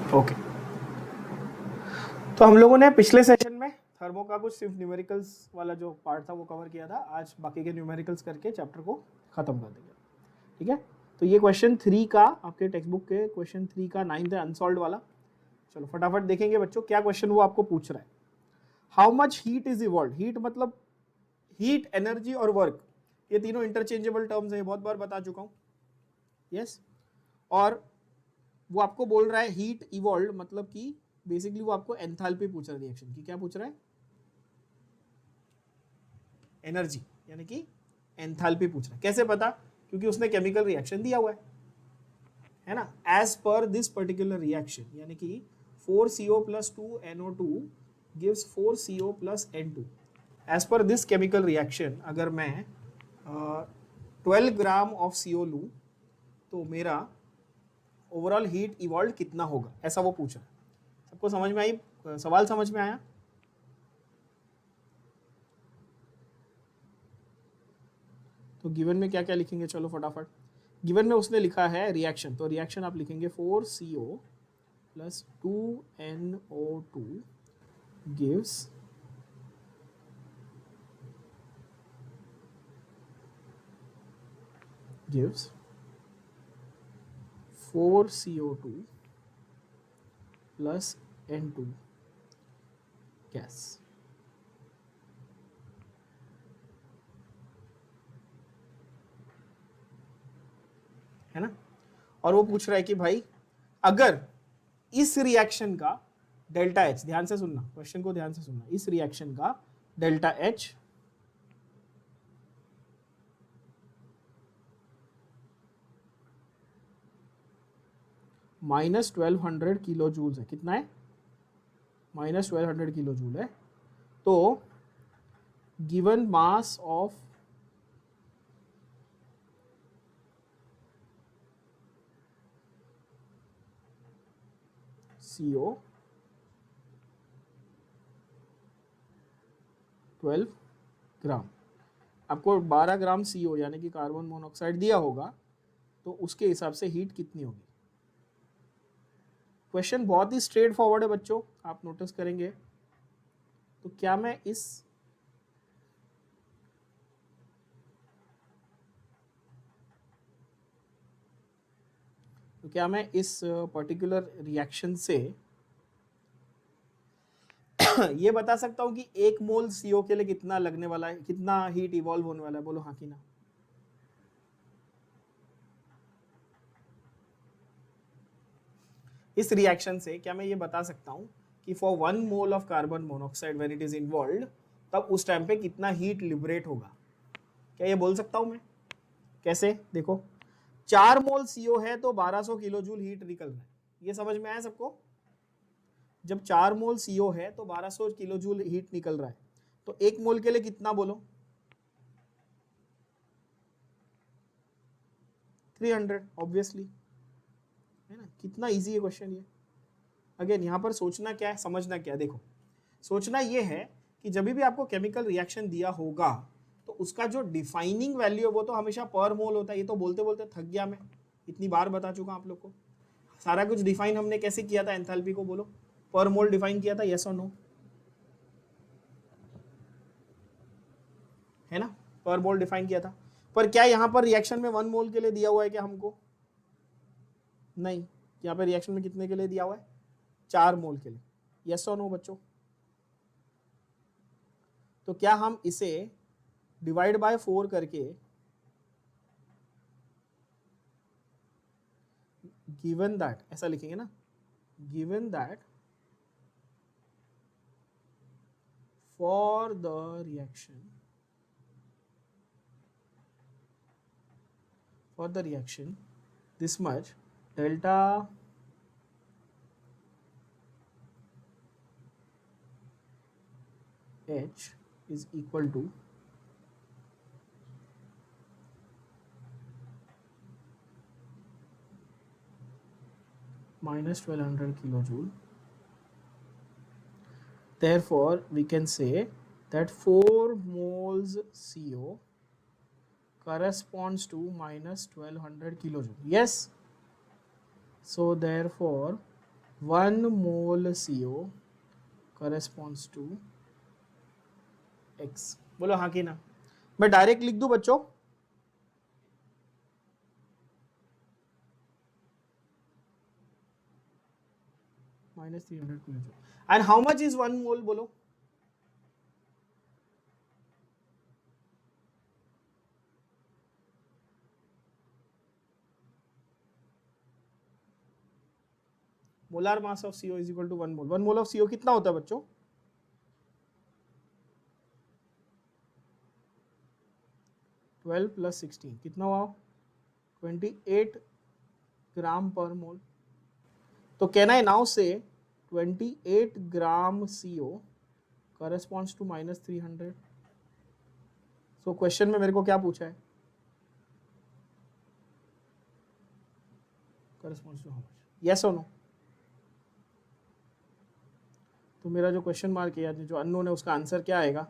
Okay, तो हम लोगों ने पिछले सेशन में थर्मो का कुछ सिर्फ न्यूमेरिकल्स वाला जो पार्ट था वो कवर किया था। आज बाकी के न्यूमेरिकल्स करके चैप्टर को खत्म कर देंगे। ठीक है, तो ये क्वेश्चन 3 का आपके टेक्स्ट बुक के क्वेश्चन 3 का 9th है अनसॉल्व्ड वाला। चलो फटाफट देखेंगे बच्चों क्या क्वेश्चन वो आपको पूछ रहा है। How much heat is evolve. Heat मतलब हीट, एनर्जी और वर्क, ये तीनों इंटरचेंजेबल टर्म्स है, बहुत बार बता चुका हूं। यस, और वो आपको बोल रहा है हीट इवॉल्व मतलब कि बेसिकली वो आपको एंथैल्पी पूछ रहा है रिएक्शन की। क्या पूछ रहा है? एनर्जी, यानी कि एंथैल्पी पूछ रहा है। कैसे पता? क्योंकि उसने केमिकल रिएक्शन दिया हुआ है ना। As per this particular reaction, यानी कि 4CO plus 2NO2 gives 4CO plus N2। As per this chemical reaction अगर मैं 12 ग्राम ऑफ CO लूं तो मेरा ओवरऑल हीट इवॉल्व कितना होगा, ऐसा वो पूछ रहा है। सबको समझ में आई? सवाल समझ में आया? तो गिवन में क्या क्या लिखेंगे, चलो फटाफट। गिवन में उसने लिखा है रिएक्शन, तो रिएक्शन आप लिखेंगे 4CO plus 2NO2 gives 4CO2 plus N2 gas, है ना। और वो पूछ रहा है कि भाई अगर इस रिएक्शन का डेल्टा एच, ध्यान से सुनना क्वेश्चन को, ध्यान से सुनना, इस रिएक्शन का डेल्टा एच -1200 किलो जूल है। कितना है? -1200 किलो जूल है। तो गिवन मास ऑफ CO 12 ग्राम, आपको 12 ग्राम CO यानी कि कार्बन मोनोऑक्साइड दिया होगा, तो उसके हिसाब से हीट कितनी होगी। क्वेश्चन बहुत ही स्ट्रेट फॉरवर्ड है बच्चों, आप नोटिस करेंगे। तो क्या मैं इस पर्टिकुलर रिएक्शन से ये बता सकता हूं कि 1 मोल CO के लिए कितना लगने वाला है, कितना हीट इवॉल्व होने वाला है? बोलो हाँ कि ना। इस रिएक्शन से क्या मैं ये बता सकता हूं कि for 1 mole of carbon monoxide when it is involved, तब उस टाइम पे कितना हीट लिबरेट होगा? क्या ये बोल सकता हूं मैं? कैसे? देखो, 4 मोल CO है तो 1200 किलो जूल हीट निकल रहा है। ये समझ में आया सबको? जब 4 मोल CO है तो 1200 किलो जूल हीट निकल रहा है, तो 1 मोल के लिए कितना बोलो? 300 ऑब्वियसली, है ना। कितना इजी है क्वेश्चन ये। अगेन यहाँ पर सोचना क्या है, समझना क्या है। देखो, सोचना ये है कि जब भी आपको केमिकल रिएक्शन दिया होगा तो उसका जो डिफाइनिंग वैल्यू है वो तो हमेशा पर मोल होता है। ये तो बोलते बोलते थक गया मैं, इतनी बार बता चुका आप लोग को। सारा कुछ डिफाइन हमने कैसे किया था एंथैल्पी को? बोलो, पर मोल डिफाइन किया था, यस और नो? है ना, पर मोल डिफाइन किया था। पर क्या यहाँ पर रिएक्शन में 1 मोल के लिए दिया हुआ है क्या हमको? नहीं, यहाँ पे रिएक्शन में कितने के लिए दिया हुआ है? 4 मोल के लिए, यस और नो बच्चों? तो क्या हम इसे डिवाइड बाय 4 करके गिवन दैट ऐसा लिखेंगे ना, given that for the reaction this much delta H is equal to -1200 kilojoule. Therefore, we can say that 4 moles CO corresponds to -1200 kilojoule. Yes. So therefore, 1 mole CO corresponds to x। बोलो हाँ कि ना। मैं direct लिख दूं बच्चों? -300 kilo joule. And how much is 1 mole? बोलो। Molar mass of CO is equal to 1 mole. 1 mole of CO कितना होता है बच्चों? 12 प्लस 16 कितना हुआ? 28 ग्राम पर मोल। तो कैन आई नाउ से 28 ग्राम CO corresponds to -300। So question में मेरे को क्या पूछा है? corresponds to how much? yes or no? तो मेरा जो क्वेश्चन मार्क है जो अननोन है उसका आंसर क्या आएगा?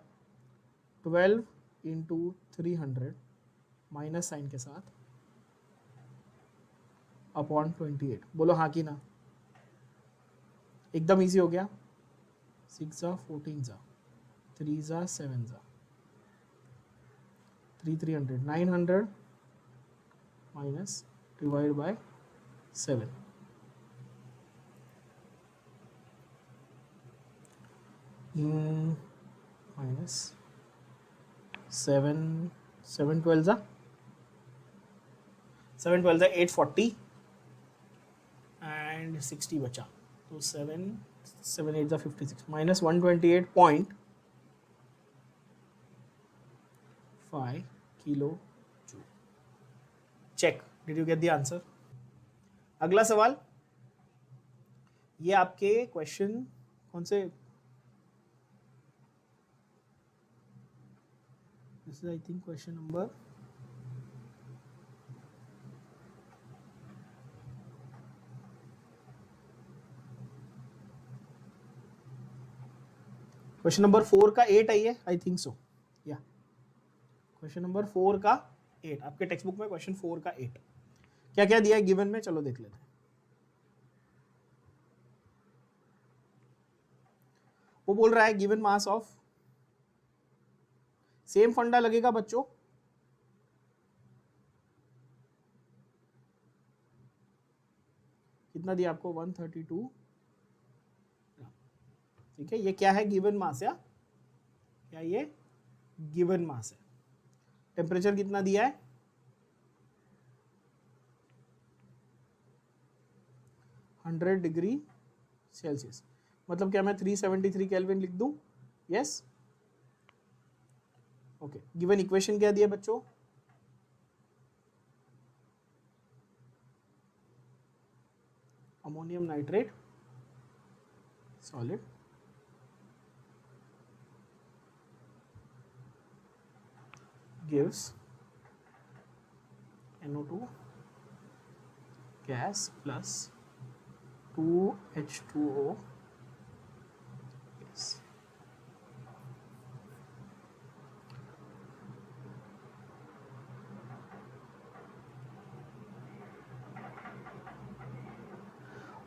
12 इंटू 300 माइनस साइन के साथ अपॉन 28। बोलो हाँ कि ना। एकदम इजी हो गया। 6 जा 14 जा 3 जा 7 जा 300 900 माइनस डिवाइड बाय 7। माइनस 7 12 जा 840 एंड 60 बचा। तो 7 8 जा 56 minus 128.5 kilo joule. Check. Did you get the answer? अगला सवाल। ये आपके क्वेश्चन कौन से? This is I think question number question number 4 का 8 आई है, आई थिंक सो। या क्वेश्चन नंबर 4 का 8 आपके टेक्स्ट बुक में। क्वेश्चन 4 का 8 क्या क्या दिया है गिवन में? चलो देख लेते हैं। वो बोल रहा है गिवन मास ऑफ, सेम फंडा लगेगा बच्चों। कितना दिया आपको? 132। ठीक है, ये क्या है? Given mass. या क्या ये गिवन मास है? टेम्परेचर कितना दिया है? 100 डिग्री सेल्सियस। मतलब क्या मैं 373 केल्विन लिख दूं? यस। ओके, गिवन इक्वेशन क्या दिया बच्चों? Ammonium nitrate solid gives NO2 gas plus 2H2O gas।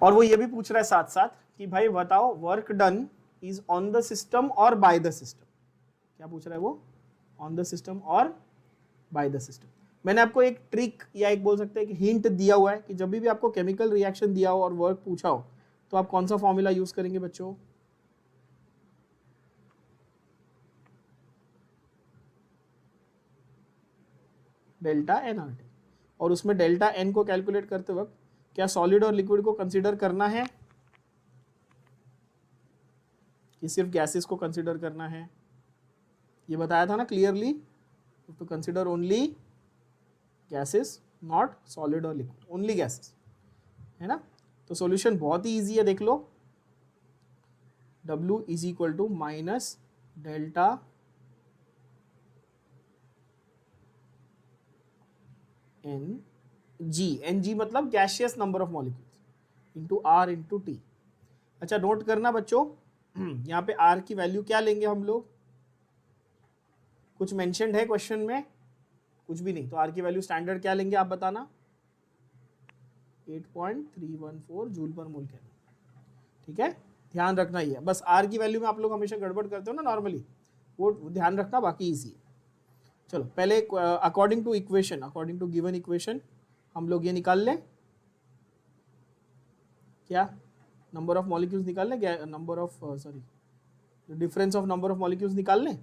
और वो ये भी पूछ रहा है साथ साथ कि भाई बताओ work done is on the system और बाय द सिस्टम। क्या पूछ रहा है वो? ऑन द सिस्टम और बाय द सिस्टम। मैंने आपको एक ट्रिक या एक बोल सकते हैं कि हिंट दिया हुआ है कि जब भी आपको केमिकल रिएक्शन दिया हो और वर्क पूछा हो तो आप कौन सा फॉर्मूला यूज करेंगे बच्चों? Delta N R T. और उसमें डेल्टा एन को कैलकुलेट करते वक्त क्या सॉलिड और लिक्विड को कंसीडर करना है कि सिर्फ गैसेस को कंसीडर करना है? ये बताया था ना clearly, to consider only gases, not solid और लिक्विड, ओनली गैसेस, है ना। तो सॉल्यूशन बहुत ही इजी है, देख लो। W is equal to minus delta n g मतलब gaseous number of molecules into R into T. अच्छा नोट करना बच्चों, यहाँ पे R की वैल्यू क्या लेंगे हम लोग? कुछ मेंशन्ड है क्वेश्चन में? कुछ भी नहीं। तो R की वैल्यू स्टैंडर्ड क्या लेंगे आप बताना? 8.314 जूल पर मोल। ठीक है, ध्यान रखना ही है बस। आर की वैल्यू में आप लोग हमेशा गड़बड़ करते हो ना नॉर्मली, वो ध्यान रखना, बाकी इजी है। चलो पहले according to equation, according to given equation हम लोग ये निकाल लें, क्या नंबर ऑफ मॉलिक्यूल्स निकाल लें, number of sorry difference of number of molecules निकाल लें।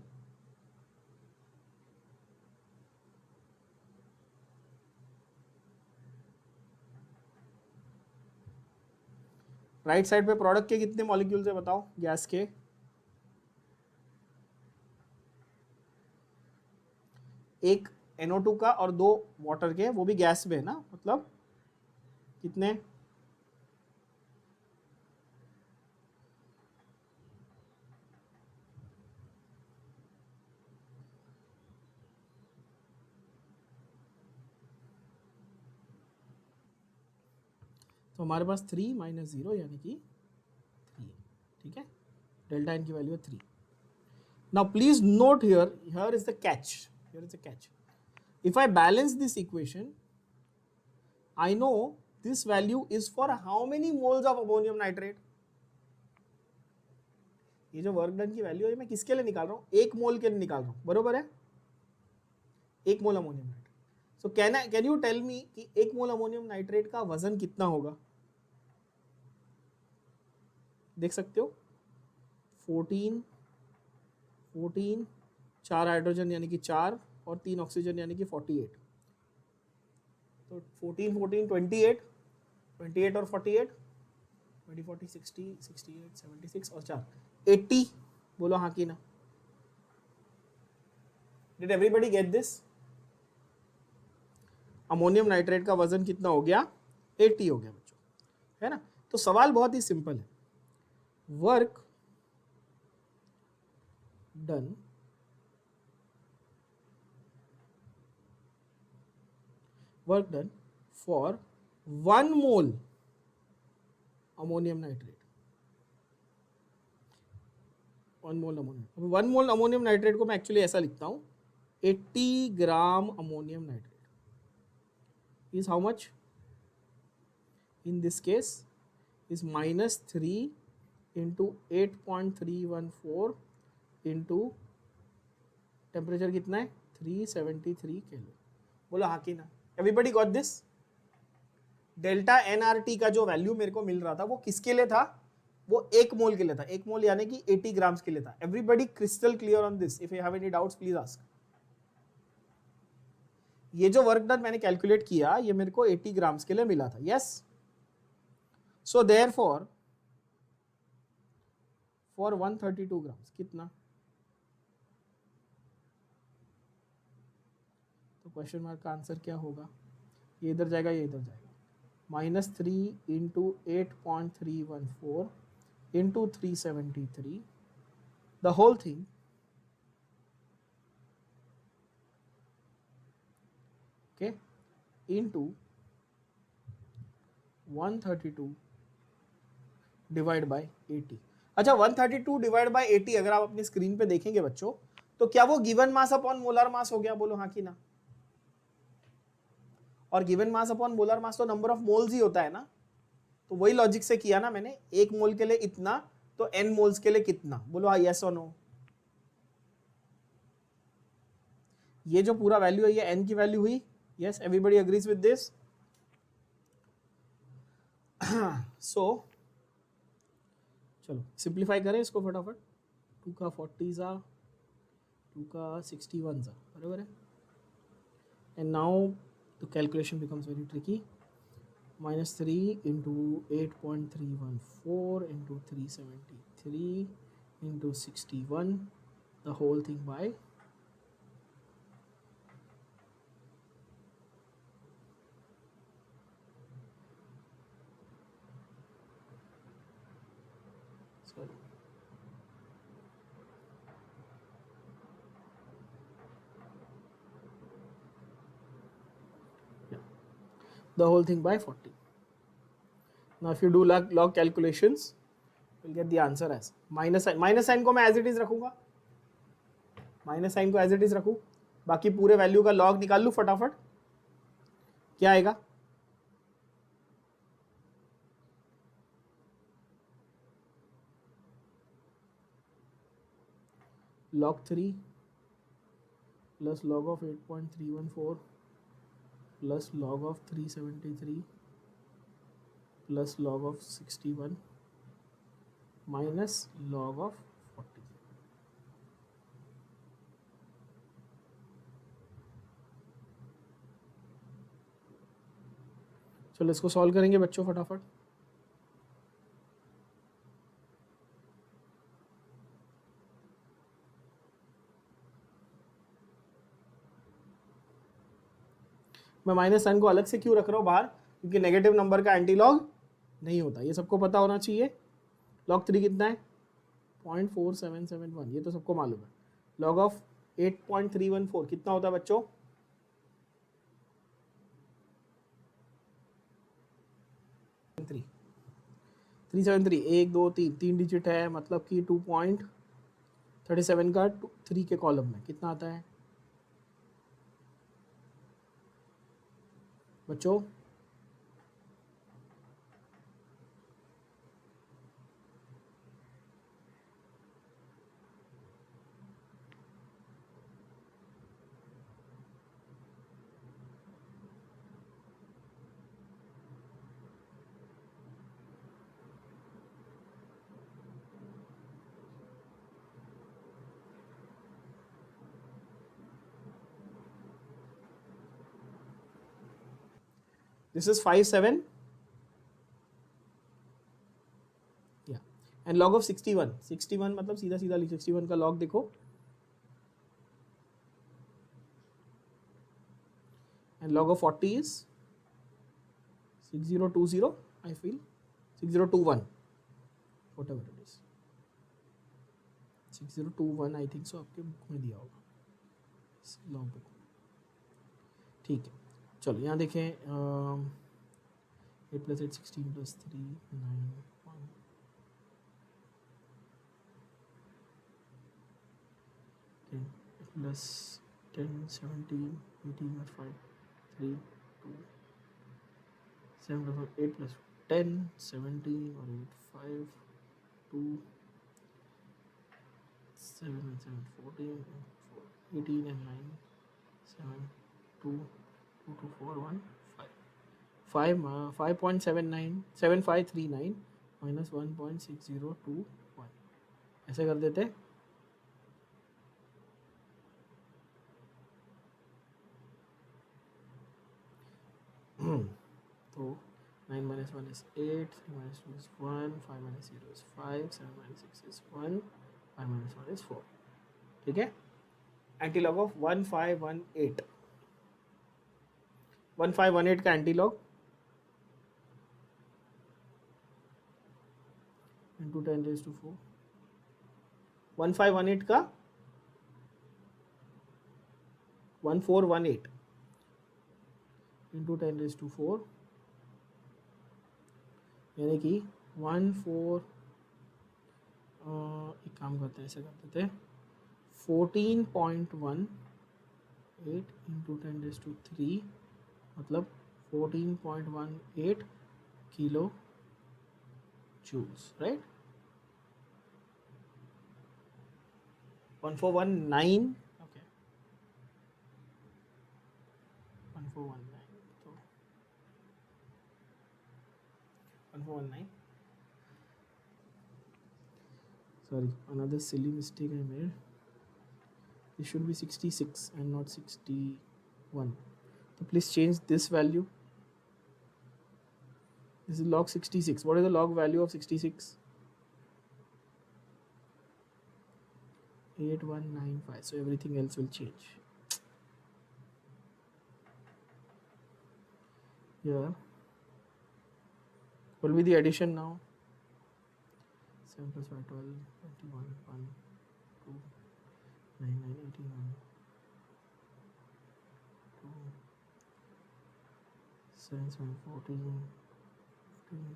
राइट साइड पे प्रोडक्ट के कितने मॉलिक्यूल्स है बताओ, गैस के? एक NO2 का और 2 वाटर के, वो भी गैस में है ना, मतलब कितने? तो हमारे पास 3 माइनस 0 यानी कि 3, ठीक है, डेल्टा एन की वैल्यू है 3। Now please note here is the catch, here is the catch. If I balance this equation, I know this value is for how many moles of ammonium nitrate? ये जो work done की value है मैं किसके लिए निकाल रहा हूँ? 1 मोल के लिए निकाल रहा हूँ, बरोबर है? 1 mole ammonium nitrate. So can you tell me कि 1 मोल अमोनियम नाइट्रेट का वजन कितना होगा? देख सकते हो 14 4 हाइड्रोजन यानी कि 4 और 3 ऑक्सीजन यानी कि 48। तो 14 28 और 48 20 40 60 68 76 और 4 80। बोलो हाँ कि ना? Did everybody get this? Ammonium nitrate का वजन कितना हो गया? 80 हो गया बच्चों, है ना? तो सवाल बहुत ही सिंपल है, work done for 1 mole ammonium nitrate, 1 mole ammonium. 1 mole ammonium nitrate को मैं एक्चुअली ऐसा लिखता हूं, 80 gram ammonium nitrate is how much? In this case is -3 into 8.314 into temperature कितना है? 373 केल्विन। बोलो हाँ कि ना? Everybody got this? Delta n R T का जो वैल्यू मेरे को मिल रहा था वो किसके लिए था? वो 1 मोल के लिए था, 1 मोल यानी कि 80 ग्राम्स के लिए था। Everybody crystal clear on this? If you have any doubts please ask. ये जो वर्क डन मैंने कैलकुलेट किया ये मेरे को 80 ग्राम्स के लिए मिला था, yes. So therefore for 132 grams कितना? तो क्वेश्चन मार्क का आंसर क्या होगा? ये इधर जाएगा, ये इधर जाएगा, -3 into 8.314 into 373 the whole thing okay into 132 divide by 80। अच्छा 132 डिवाइड बाय 80 अगर आप अपनी स्क्रीन पे देखेंगे बच्चों, तो क्या वो given mass upon molar mass हो गया? बोलो हाँ कि ना? और given mass upon molar mass तो नंबर ऑफ मोल्स ही होता है ना, तो वही लॉजिक से किया ना मैंने, 1 मोल के लिए इतना तो n मोल्स के लिए कितना? बोलो हाँ, यस और नो? ये जो पूरा वैल्यू है ये n की वैल्यू हुई, yes, everybody agrees with this? So चलो सिंप्लीफाई करें इसको फटाफट। 2 का 40 सा, 2 का 61 सा, बराबर है। And now the calculation becomes very tricky. -3 into 8.314 into 373 into 61 the whole thing by the whole thing by 40. Now if you do log calculations you'll get the answer as minus sign को मैं as it is रखूंगा, minus sign को as it is रखूं, बाकी पूरे value का log निकाल लूं फटाफट, क्या आएगा? log 3 plus log of 8.314 plus log of 373 plus log of 61 minus log of 40. चलो इसको सॉल्व करेंगे बच्चों फटाफट। मैं माइनस साइन को अलग से क्यों रख रहा हूँ बाहर, क्योंकि नेगेटिव नंबर का एंटी लॉग नहीं होता, ये सबको पता होना चाहिए। लॉग 3 कितना है 0.4771, ये तो सबको मालूम है। लॉग ऑफ 8.314 कितना होता है बच्चों, 373, 1 2 3 डिजिट है, मतलब कि 2.37 का 3 के कॉलम में कितना आता है बच्चों? This is 57, yeah, and log of 61 मतलब सीधा सीधा 61 का log देखो, and log of 40 is 6020, I feel 6021, whatever it is, 6021 I think so, आपके बुक में दिया होगा log बुक। ठीक है, चलो यहाँ देखें 8 + 8 16 + 3 9 1 10 plus 10 17 18 और 5 3 2 7 plus 1 8 plus 10 17 और 8 5 2 7 and 7 14 18 and 9 7 2 2 2 4 1 5 5.79 7539 minus 1.6021 ऐसे कर देते। तो 9 minus 1 is 8, 3 minus 2 is 1, 5 minus 0 is 5, 7 minus 6 is 1, 5 minus 1 is 4। ठीक है, एंटी लॉग ऑफ 1518, 1518 का एंटी लॉग इंटू 10⁻⁴, 1518 का 1418 इंटू 10⁻⁴, यानी कि 14 एक काम करते हैं, ऐसे कर देते हैं 14.18 इंटू 10⁻³ मतलब 14.18 किलो जूल्स, राइट। 1419, ओके 1419, तो 1419, sorry, another silly mistake I made. It should be 66 and not 61, so please change this value. This is log 66. What is the log value of 66? 8195. So everything else will change. Here, what will be the addition now? 7 plus 5 12 21 1 2 9 9 81 2 7 7 14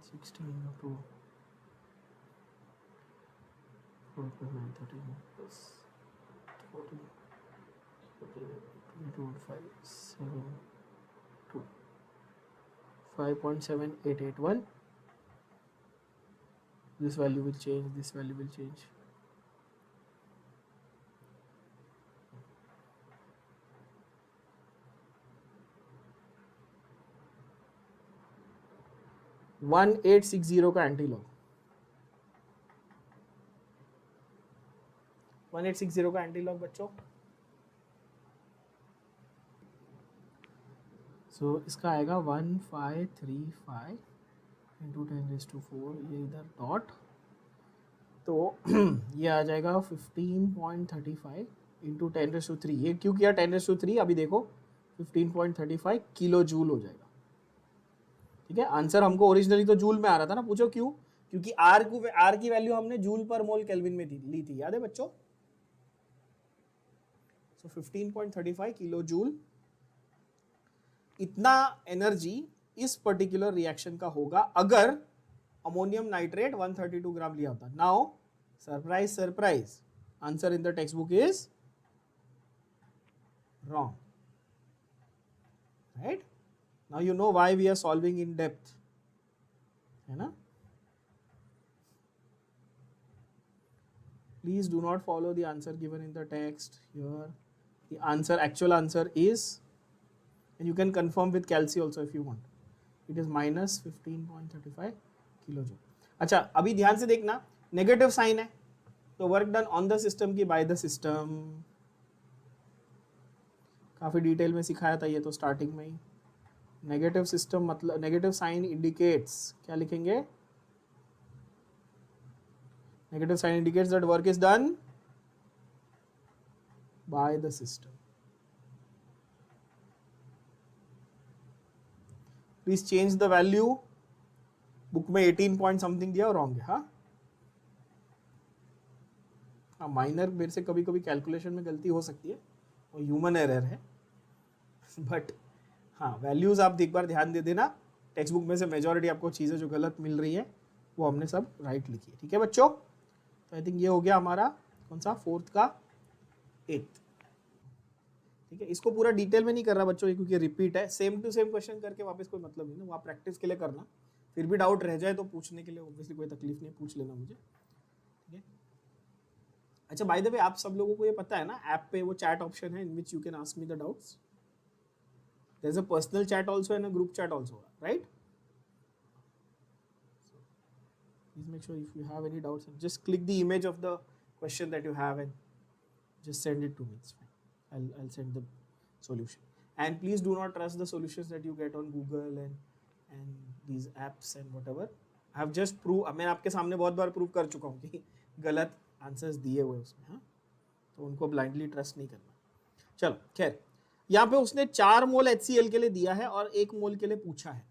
16 2 4 plus 9 13 plus 14 22 5 7 2 5.7881. This value will change, this value will change. 1860 का antilog, 1860 का antilog बच्चों। सो इसका आएगा 1535 into 10⁻⁴, ये इधर dot, तो ये आ जाएगा 15.35 इंटू 10⁻3। ये क्यों किया 10⁻3? अभी देखो 15.35 किलो जूल हो जाएगा। ठीक है, आंसर हमको ओरिजिनली तो जूल में आ रहा था ना, पूछो क्यों? क्योंकि आर की वैल्यू हमने जूल पर मोल केल्विन में ली थी, याद है बच्चों? सो 15.35 किलो जूल, इतना एनर्जी इस पर्टिकुलर रिएक्शन का होगा अगर अमोनियम नाइट्रेट 132 ग्राम लिया होता। Now surprise surprise, answer in the text book is wrong, right? Now you know why we are solving in depth, है ना? Please do not follow the answer given in the text here. The answer, actual answer is, and you can confirm with Calci also if you want, it is minus 15.35 kilojoule. अच्छा, अभी ध्यान से देखना, negative sign है तो work done on the system की by the system, काफी detail में सिखाया था ये तो स्टार्टिंग में ही। नेगेटिव सिस्टम मतलब नेगेटिव साइन इंडिकेट्स, क्या लिखेंगे? Negative sign indicates that work is done by the system. Please change the value, book में 18 पॉइंट समथिंग दिया और रॉन्ग है। हाँ, माइनर मेरे से कभी कभी कैलकुलेशन में गलती हो सकती है, वो ह्यूमन एरर है, बट हाँ वैल्यूज आप एक बार ध्यान दे देना। टेक्स्ट बुक में से मेजॉरिटी आपको चीज़ें जो गलत मिल रही है वो हमने सब राइट लिखी है। ठीक है बच्चों, तो आई थिंक ये हो गया हमारा कौन सा, 4th का 8th। ठीक है, इसको पूरा डिटेल में नहीं कर रहा बच्चों क्योंकि रिपीट है, सेम टू सेम क्वेश्चन करके वापस कोई मतलब नहीं ना, वो आप प्रैक्टिस के लिए करना, फिर भी डाउट रह जाए तो पूछने के लिए ऑब्वियसली कोई तकलीफ नहीं, पूछ लेना मुझे। ठीक है, अच्छा बाय द वे आप सब लोगों को ये पता है ना, ऐप पे वो चैट ऑप्शन है in which you can ask me the doubts. There's a personal chat also and a group chat also, right? So please make sure if you have any doubts, just click the image of the question that you have and just send it to me. It's fine. I'll send the solution. And please do not trust the solutions that you get on Google and these apps and whatever. I have just proved, मैं आपके सामने बहुत बार prove कर चुका हूँ कि गलत answers दिए हुए उसमें, हाँ, तो उनको ब्लाइंडली ट्रस्ट नहीं करना। चलो खैर, यहाँ पे उसने 4 मोल HCl के लिए दिया है और 1 मोल के लिए पूछा है,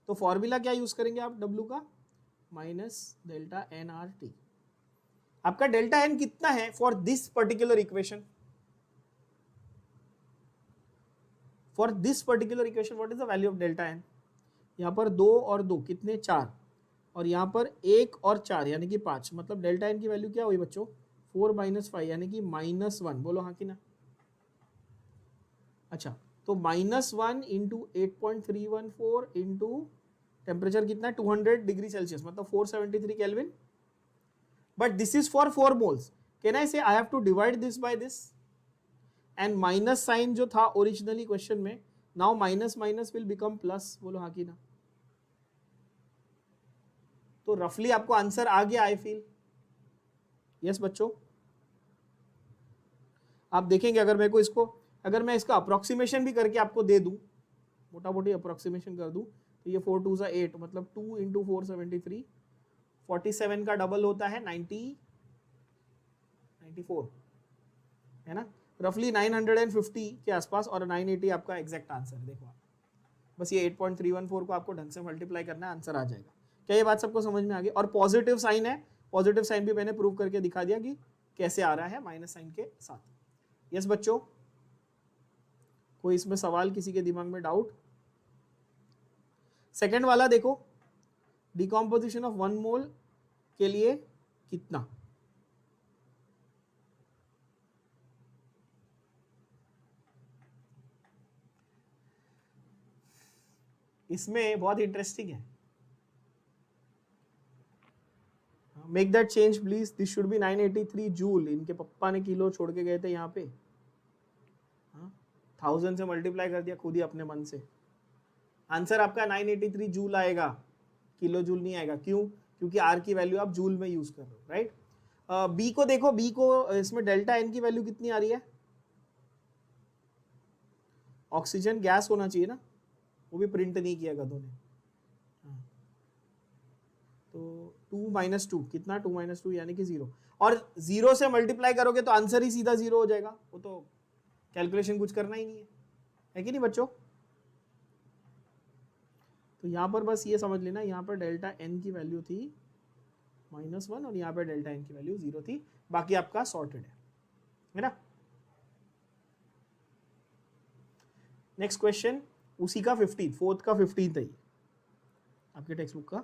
तो फॉर्मूला क्या यूज करेंगे आप W का? Minus delta NRT। आपका डेल्टा N कितना है for this particular equation? For this particular equation what is the value of delta N? यहाँ पर 2 और 2 कितने, 4, और यहाँ पर 1 और 4 यानी कि 5, मतलब डेल्टा N की वैल्यू क्या हुई बच्चों? 4 - 5 यानी कि -1। बोलो हाँ कि ना? अच्छा, तो -1 इंटू 8.314 इंटू टेम्परेचर कितना, 200 डिग्री सेल्सियस, मतलब 473 kelvin, but this is for 4 moles. Can I say I have to divide this by this, and minus sign जो था ओरिजिनली क्वेश्चन में, now minus minus will become plus. बोलो हाँ कि ना? तो रफली आपको आंसर आ गया आई फील। यस बच्चों, आप देखेंगे अगर मेरे को इसको, अगर मैं इसका अप्रोक्सीमेशन भी करके आपको दे दूं, मोटा मोटी अप्रोक्सीमेशन कर दूं, तो ये 4 2 8, मतलब 2 इंटू 473, 47 का डबल होता है 94, है ना? रफली 950 के आसपास, और 980 आपका एग्जैक्ट आंसर। देखो आप बस ये 8.314 को आपको ढंग से मल्टीप्लाई करना है, आंसर आ जाएगा। क्या ये बात सबको समझ में आ गई? और पॉजिटिव साइन है, पॉजिटिव साइन भी मैंने प्रूव करके दिखा दिया कि कैसे आ रहा है माइनस साइन के साथ। यस बच्चों, कोई इसमें सवाल, किसी के दिमाग में डाउट? सेकेंड वाला देखो, डिकॉम्पोजिशन ऑफ 1 मोल के लिए कितना? इसमें बहुत इंटरेस्टिंग है। Make that change please, this should be 983 joule. इनके पप्पा ने किलो छोड़ के गए थे यहाँ पे, 1000 से मल्टीप्लाई कर दिया खुद ही अपने मन से। आंसर आपका 983 जूल आएगा। किलो जूल नहीं आएगा। क्यों? क्योंकि आर की वैल्यू आप जूल में यूज कर रहे हो, राइट। बी को देखो, बी को इसमें डेल्टा एन की वैल्यू कितनी आ रही है? ऑक्सीजन गैस होना चाहिए ना, वो भी प्रिंट नहीं किया गधों ने। तो 2 - 2 कितना? 2 - 2 यानी कि 0, और 0 से मल्टीप्लाई करोगे तो आंसर ही सीधा 0 हो जाएगा। वो तो कैलकुलेशन कुछ करना ही नहीं है कि नहीं बच्चों? तो यहाँ पर बस ये समझ लेना, यहाँ पर डेल्टा एन की वैल्यू थी -1 और यहाँ पर डेल्टा एन की वैल्यू 0 थी। बाकी आपका सॉर्टेड है ना। नेक्स्ट क्वेश्चन उसी का 15, फोर्थ का 15 है आपके टेक्स्ट बुक का,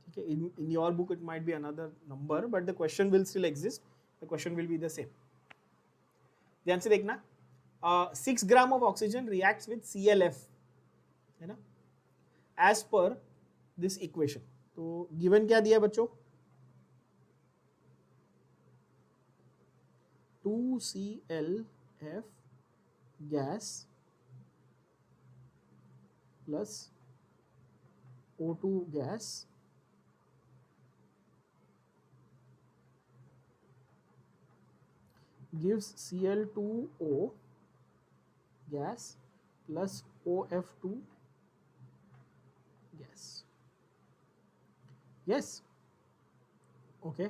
ठीक है। In your book it might be another number, but the question will still exist, the question will be the same. ध्यान से देखना, 6 gram of oxygen reacts with ClF, है ना, एज पर दिस इक्वेशन। तो given क्या दिया बच्चों? 2ClF gas plus O2 gas gives Cl2O gas plus OF2 gas, yes, okay.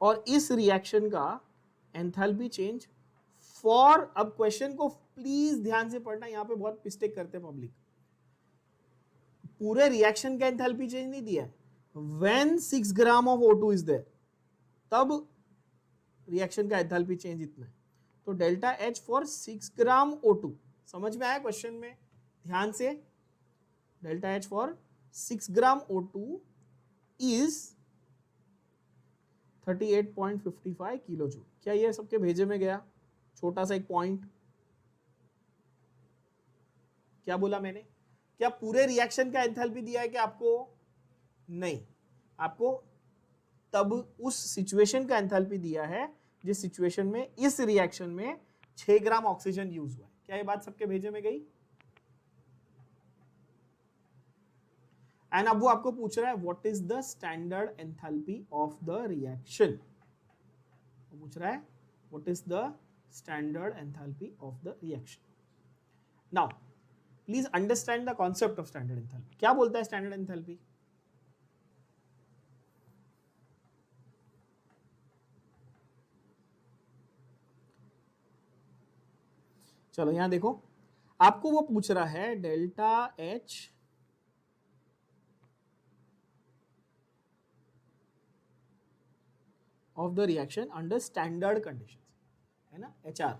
और इस रिएक्शन का एंथैल्पी चेंज फॉर, अब क्वेश्चन को प्लीज ध्यान से पढ़ना, यहां पे बहुत मिस्टेक करते हैं पब्लिक। पूरे रिएक्शन का एंथैल्पी चेंज नहीं दिया है, when 6 gram of O2 is there तब रिएक्शन का एंथैल्पी चेंज इतना है। तो delta H for 6 gram O2, समझ में आया क्वेश्चन में? ध्यान से, delta H for 6 gram O2 is 38.55 kilo joule. क्या ये सबके भेजे में गया? छोटा सा एक पॉइंट, क्या बोला मैंने? क्या पूरे रिएक्शन का एंथैल्पी दिया है क्या आपको? नहीं, आपको तब उस सिचुएशन का एंथैल्पी दिया है जिस सिचुएशन में इस रिएक्शन में 6 ग्राम ऑक्सीजन यूज हुआ है। क्या ये बात सबके भेजे में गई? एंड अब वो आपको पूछ रहा है what is the standard enthalpy of the reaction. वो पूछ रहा है what is the standard enthalpy of the reaction. Now please understand the concept of standard enthalpy. क्या बोलता है स्टैंडर्ड एंथैल्पी? चलो यहां देखो, आपको वो पूछ रहा है delta H of the reaction under standard conditions, है ना, HR,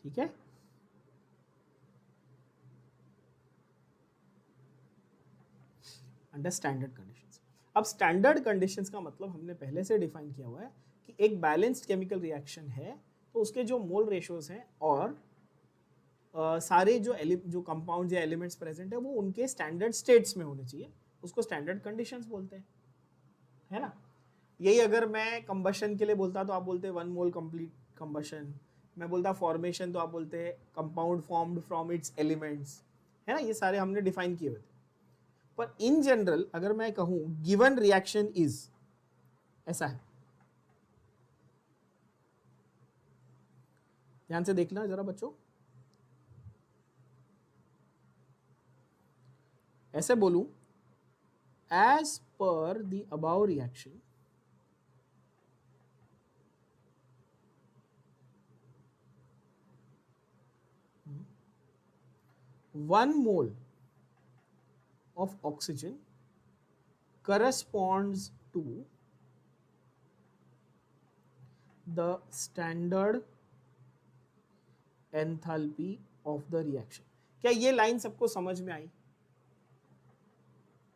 ठीक है। Under standard conditions. अब स्टैंडर्ड कंडीशंस का मतलब हमने पहले से डिफाइन किया हुआ है कि एक बैलेंस्ड केमिकल रिएक्शन है तो उसके जो मोल रेशियोज हैं और सारे जो कंपाउंड्स या एलिमेंट्स प्रेजेंट है वो उनके स्टैंडर्ड स्टेट्स में होने चाहिए, उसको स्टैंडर्ड कंडीशंस बोलते हैं, है ना। यही अगर मैं कंबशन के लिए बोलता तो आप बोलते 1 मोल कंप्लीट कंबशन, मैं बोलता फॉर्मेशन तो आप बोलते compound formed from its elements, है ना। ये सारे हमने डिफाइन किए हुए थे। पर इन जनरल अगर मैं कहूं गिवन रिएक्शन इज, ऐसा है, ध्यान से देखना जरा बच्चों, ऐसे बोलूं as per the above reaction 1 mole of oxygen corresponds to the standard enthalpy of the reaction। क्या ये लाइन सबको समझ में आई?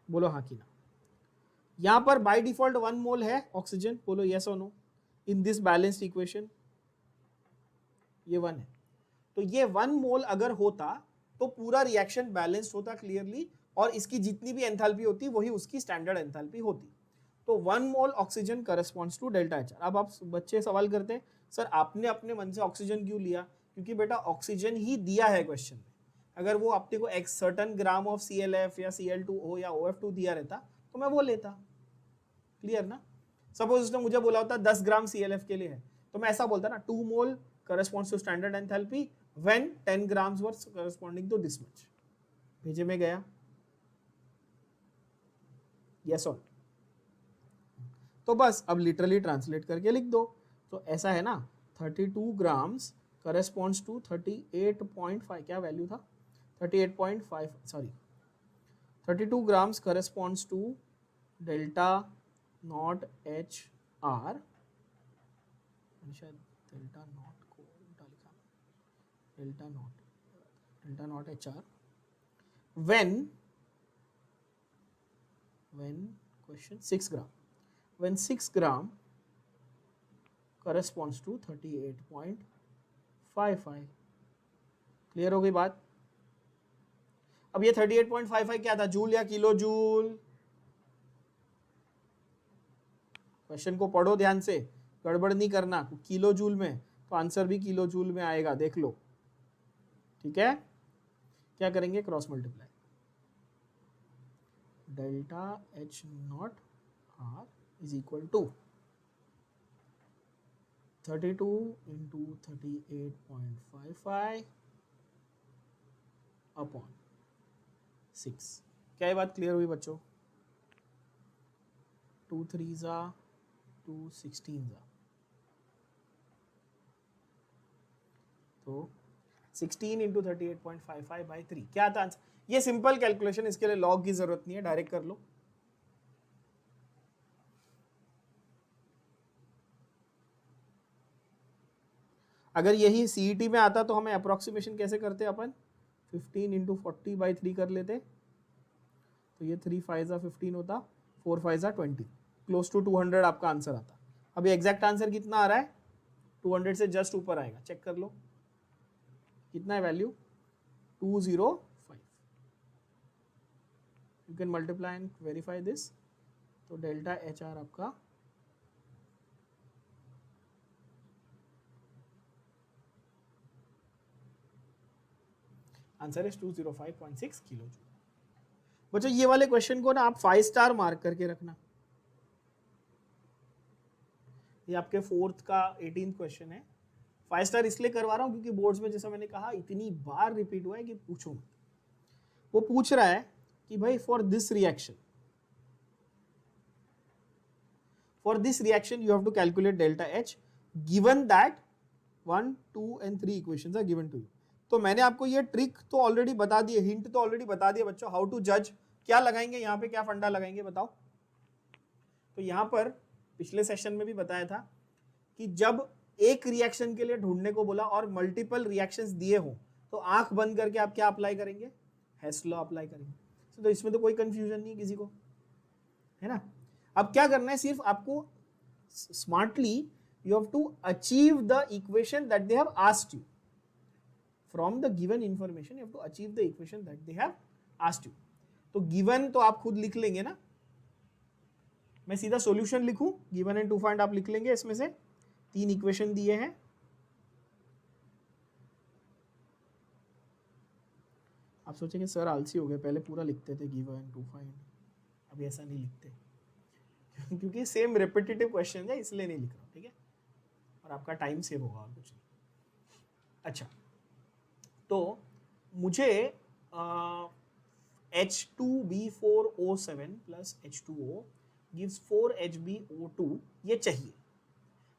बोलो हाँ कि ना। यहां पर बाय डिफॉल्ट 1 मोल है ऑक्सीजन, बोलो यस और no. In this balanced equation ये 1 है, तो ये 1 मोल अगर होता तो पूरा रिएक्शन बैलेंस्ड होता क्लियरली, और इसकी जितनी भी एंथैल्पी होती वही उसकी स्टैंडर्ड एंथैल्पी होती। तो 1 mole oxygen corresponds to delta H। अब आप बच्चे सवाल करते हैं सर आपने अपने मन से ऑक्सीजन क्यों लिया? क्योंकि बेटा ऑक्सीजन ही दिया है क्वेश्चन में, अगर वो आपने को एक सर्टन ग्राम ऑफ ClF या Cl2O या OF2 दिया रहता तो मैं वो लेता। क्लियर ना? सपोज उसने मुझे बोला होता 10 ग्राम ClF के लिए है, तो मैं ऐसा बोलता ना 2 मोल corresponds to standard enthalpy when 10 grams were corresponding to this much। भेजे में गया, yes or no? तो बस अब लिटरली ट्रांसलेट करके लिख दो। तो ऐसा है ना, 32 ग्राम्स corresponds to 38.5, क्या वैल्यू था 38.5, sorry 32 grams corresponds to delta not H R, शायद डेल्टा नॉट को उल्टा लिखा, delta not H R when question 6 gram, when 6 gram corresponds to 38.55। Clear हो गई बात? अब ये 38.55 क्या था, जूल या किलो जूल? क्वेश्चन को पढ़ो ध्यान से, गड़बड़ नहीं करना। किलो जूल में तो आंसर भी किलो जूल में आएगा, देख लो। ठीक है, क्या करेंगे, cross multiply, delta H not R is equal to 32 into 38.55 upon 6। क्या ये बात क्लियर हुई बच्चों? 2 3 जा 2 16 जा, तो 16 इंटू 38.55 बाई 3, क्या था आंसर? ये सिंपल कैलकुलेशन, इसके लिए लॉग की जरूरत नहीं है, डायरेक्ट कर लो। अगर यही सीईटी में आता तो हमें अप्रोक्सीमेशन कैसे करते अपन, 15 इंटू 40 बाई 3 कर लेते, तो ये 3 5 जा 15 होता, 4 5 जा 20, क्लोज टू 200 आपका आंसर आता। अभी एग्जैक्ट आंसर कितना आ रहा है, 200 से जस्ट ऊपर आएगा, चेक कर लो कितना है value, 205। You can multiply and verify this, तो डेल्टा एच आर आपका आंसर इज 205.6 किलो जूल। बच्चों ये वाले क्वेश्चन को ना आप 5 स्टार मार्क करके रखना। ये आपके 4th का 18th क्वेश्चन है। 5 स्टार इसलिए करवा रहा हूँ क्योंकि बोर्ड्स में, जैसा मैंने कहा, इतनी बार रिपीट हुआ है कि पूछो मत। वो पूछ रहा है कि भाई for this reaction you have to calculate delta H given that 1, 2 and 3 equations are given to you। तो मैंने आपको ये ट्रिक तो ऑलरेडी बता दी है, हिंट तो ऑलरेडी बता दिया बच्चों, हाउ टू जज। क्या लगाएंगे यहाँ पे, क्या फंडा लगाएंगे बताओ? तो यहाँ पर पिछले सेशन में भी बताया था कि जब एक रिएक्शन के लिए ढूंढने को बोला और मल्टीपल रिएक्शंस दिए हो तो आंख बंद करके आप क्या अप्लाई करेंगे, हेस लॉ अप्लाई करेंगे। तो इसमें तो कोई कंफ्यूजन नहीं किसी को, है ना? अब क्या करना है, सिर्फ आपको smartly you have to achieve the equation that they have asked you from the given information। you have to achieve the equation that they have asked you। तो given तो आप खुद लिख लेंगे ना, मैं सीधा सॉल्यूशन लिखूं, given and to find आप लिख लेंगे। इसमें से 3 इक्वेशन दिए हैं, आप सोचेंगे सर आलसी हो गए, पहले पूरा लिखते थे given to find, अभी ऐसा नहीं लिखते क्योंकि सेम रिपीटेटिव क्वेश्चन है, इसलिए नहीं लिख रहा, ठीक है? और आपका टाइम सेव होगा और कुछ नहीं। अच्छा, तो मुझे H2B4O7 plus H2O gives 4HbO2 ये चाहिए।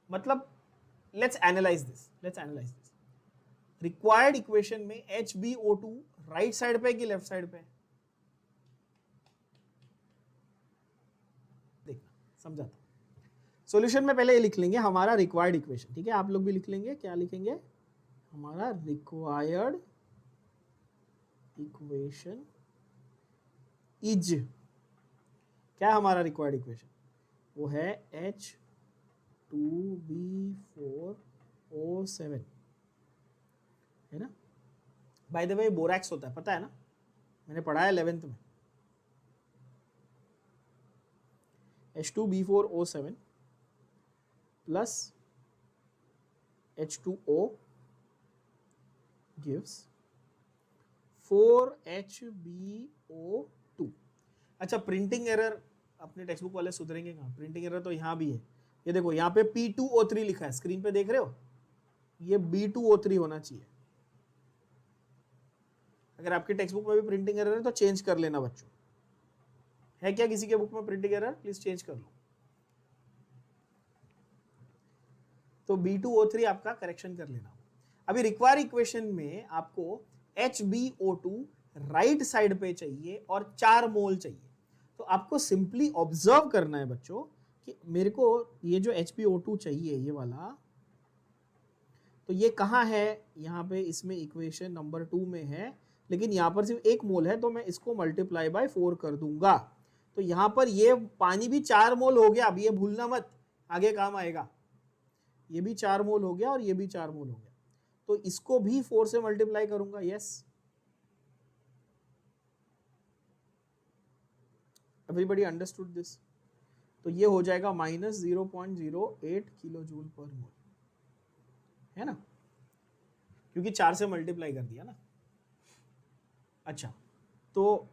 मतलब let's analyse this, required equation में HbO2 राइट साइड पे कि लेफ्ट साइड पे, देखना समझाता। सॉल्यूशन में पहले ये लिख लेंगे हमारा रिक्वायर्ड इक्वेशन, ठीक है? आप लोग भी लिख लेंगे, क्या लिखेंगे, हमारा रिक्वायर्ड इक्वेशन इज, क्या हमारा रिक्वायर्ड इक्वेशन, वो है H2B4O7, है ना? बाय द वे बोरैक्स होता है, पता है ना, मैंने पढ़ा है 11th में। H2B4O7 plus H2O gives 4HbO2। अच्छा, प्रिंटिंग एरर अपने टेक्स्ट बुक वाले सुधरेंगे कहाँ? प्रिंटिंग एरर तो यहाँ भी है, ये देखो यहाँ पे P2O3 लिखा है, स्क्रीन पे देख रहे हो, ये B2O3 होना चाहिए। अगर आपके टेक्स्ट बुक में भी प्रिंटिंग एरर है तो चेंज कर लेना बच्चों। है क्या किसी के बुक में प्रिंटिंग एरर? प्लीज चेंज कर लो। तो B2O3 आपका करेक्शन कर लेना। अभी रिक्वायर इक्वेशन में आपको HbO2 राइट साइड पे चाहिए और 4 मोल चाहिए। तो आपको सिंपली ऑब्जर्व करना है बच्चों कि मेरे को ये जो HbO2 चाहिए ये वाला, तो ये कहाँ है? यहाँ पे इसमें इक्वेशन नंबर 2 में है, लेकिन यहाँ पर सिर्फ 1 मोल है, तो मैं इसको मल्टीप्लाई बाय 4 कर दूंगा। तो यहाँ पर ये पानी भी 4 मोल हो गया। अब ये भूलना मत, आगे काम आएगा। ये भी 4 मोल हो गया और ये भी 4 मोल हो गया, तो इसको भी 4 से मल्टीप्लाई करूंगा। Yes, everybody understood this? तो ये हो जाएगा -0.08 किलो जूल पर मोल, है ना, क्योंकि 4 से मल्टीप्लाई कर दिया ना। अच्छा, तो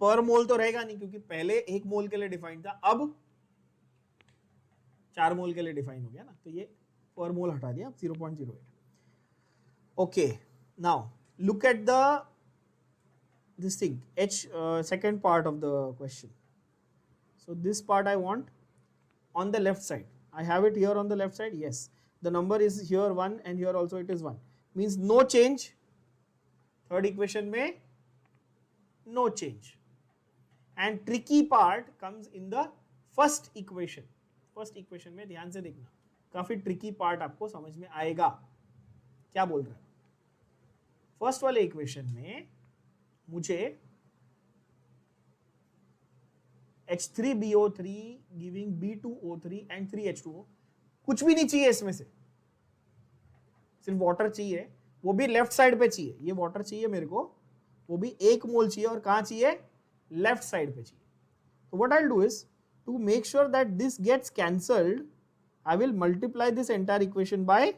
पर मोल तो रहेगा नहीं, क्योंकि पहले 1 मोल के लिए डिफाइन था, अब 4 मोल के लिए डिफाइन हो गया ना, तो ये पर मोल हटा दिया, 0.08। Okay, now look at the this thing, second part of the question. So this part I want on the left side. I have it here on the left side. Yes, the number is here 1 and here also it is 1, means no change. Third equation में no change, and tricky part comes in the first equation. First equation में ध्यान से देखना, काफी tricky part आपको समझ में आएगा। क्या बोल रहा है? फर्स्ट वाले इक्वेशन में मुझे H3BO3 giving B2O3 and 3H2O, कुछ भी नहीं चाहिए इसमें से, सिर्फ वाटर चाहिए, वो भी लेफ्ट साइड पे चाहिए। ये वाटर चाहिए मेरे को, वो भी 1 मोल चाहिए, और कहां चाहिए? लेफ्ट साइड पे चाहिए। तो what I will do is, to make sure that this gets cancelled, I will multiply this entire equation by